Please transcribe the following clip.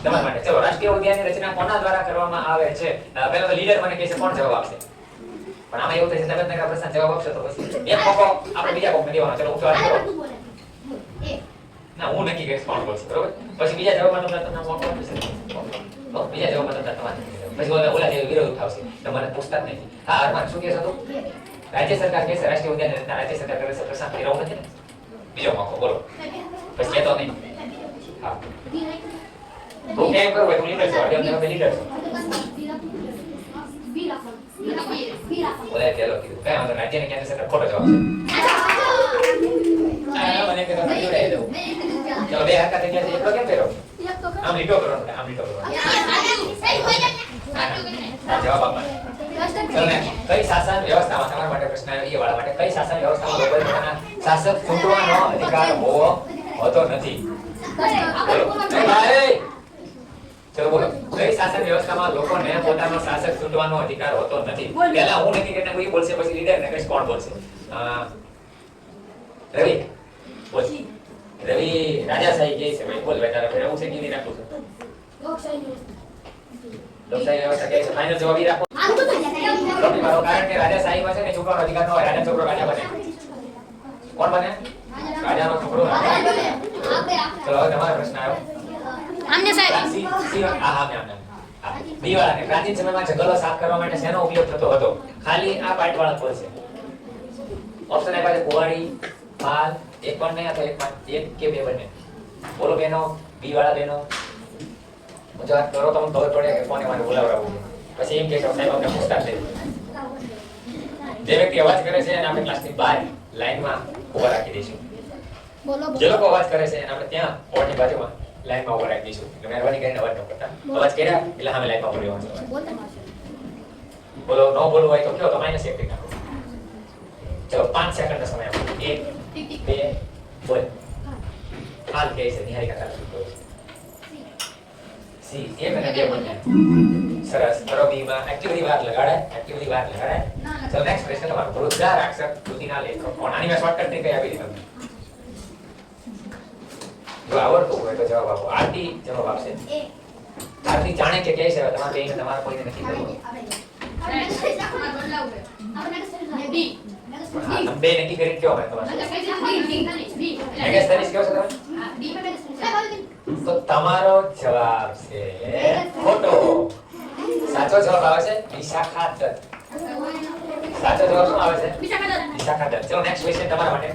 તમારા માટે. ચલો, રાષ્ટ્રીય ઉદ્યાનની રચના કોના દ્વારા કરવામાં આવે છે? પહેલા તો લીડર મને કહેશે, કોણ જવાબ આપશે? પણ આમાં એવું થશે, તમે પ્રશ્ન જવાબ આપશો તો પછી એક મોકો આપણે બીજા કોકને દેવાનો. ચલો, હું સવાલ કરું. ના, હું નક્કી કરીશ કોણ બોલશે, બરોબર? પછી બીજા જવાબમાં તમને મોકો આપશે. તો બીજા જવાબમાં તમને તમારે પછી ઓલા જે વિરોધ ઉઠાવશે, તમારે પૂછતા જ નહીં. હા, અરમાન શું કહેશો તું? રાજ્ય સરકાર કહેશે રાષ્ટ્રીય ઉદ્યાન રચના રાજ્ય સરકાર કરે છે, પ્રશાંત રહેવું નથી ને? બીજો મોકો બોલો. પછી કહેતો નહીં. હા, હું કેમ કરું ભાઈ? હું લીડર છું. અડે તમે લીડર છો. ઓલા પેલો કીધું કઈ વાંધો, રાજ્યને કેન્દ્ર સરકાર ખોટો જવાબ છે. મને કે તમે જોડાઈ દઉં. ચલો, બે હરકત થઈ ગયા છે. એટલો કેમ કર્યો? આમ લીટો કરવાનો, આમ લીટો કરવાનો. જવાબ આપવાનો. ચલો ને, કઈ શાસન વ્યવસ્થામાં તમારા માટે પ્રશ્ન આવ્યો એ વાળા માટે, કઈ શાસન વ્યવસ્થામાં લોકોએ પોતાના શાસક ચૂંટવાનો અધિકાર હોતો નથી? ચલો બોલો, કઈ શાસન વ્યવસ્થામાં લોકોને પોતાનો શાસક ચૂંટવાનો અધિકાર હોતો નથી? પહેલા હું નક્કી કરીને કોઈ બોલશે, પછી લીડર ને કઈ કોણ બોલશે? રવિ બોલ. રવિ રાજાશાહી કે છે ભાઈ, બોલ ભાઈ. તારા ફેર હું છે કે નહીં રાખું છું? લોકશાહી વ્યવસ્થા કે છે. ફાઇનલ જવાબ ઈ રાખો. કારણ કે રાજાશાહીમાં છે ને છોકરાનો અધિકાર ન હોય. રાજા છોકરો રાજા બને. કોણ બને? રાજાનો છોકરો રાજા. ચલો, હવે તમારો પ્રશ્ન આવ્યો. આમને સાહેબ દીવાળાને પ્રાચીન સમયમાં જંગલો સાફ કરવા માટે શેનો ઉપયોગ થતો હતો? ખાલી આ પાર્ટ વાળા બોલશે. ઓપ્શન આપ્યા છે કુવાડી, પાલ, એક પણ નહીં અથવા એક કે બે બંને. બોલો બેનો, બી વાળા બેનો. મુજબ કરો તો ખબર પડે કે કોને મારે બોલાવડાવવું છે. પછી એમ કે સાહેબ અમને પૂછતા છે. જે વ્યક્તિ અવાજ કરે છે એને આપણે ક્લાસની બહાર લાઈનમાં ઉભા રાખી દઈશું. જે લોકો અવાજ કરે છે એને આપણે ત્યાં ઓરની બાજુમાં લાઈનમાં ઉભા રાખી દઈશું. એટલે મહેરબાની કરીને અવાજ ન કરતા. અવાજ કર્યા એટલે સામે લાઈનમાં ઉભા રહેવાનું છે. બોલો, ન બોલવું હોય તો કયો તો માઈનસ 1 કરી નાખો. ચલો, 5 સેકન્ડનો સમય આપો. 1 2 બોલ. હાલ કે છે નિહારિકા કાકા બોલ. સી 1 અને 2 બંને. સરસ. કરો બીમાં એક્ટિવિટી વાર લગાડાય. એક્ટિવિટી વાર લગાડાય. ચલો, નેક્સ્ટ ક્વેશ્ચન તમારો. વૃદ્ધા રાક્ષસ કૃતિના લેખક કોણ? આની મેં શોર્ટકટ કઈ આપી દીધી તમને. જો આવડતું હોય તો જવાબ આપો. આરતી જવાબ આપશે. આરતી જાણે કે કહે છે તમારે કહીને તમારે કોઈને નથી કરવું. બે નક્કી કરી કયો હોય તમારે? મેગેસ્ટરીસ કયો છો તમે? તો તમારો જવાબ છે ખોટો. સાચો જવાબ આવે છે વિશાખા દત્ત. સાચો જવાબ શું આવે છે? વિશાખા દત્ત. ચલો, નેક્સ્ટ ક્વેશ્ચન તમારા માટે.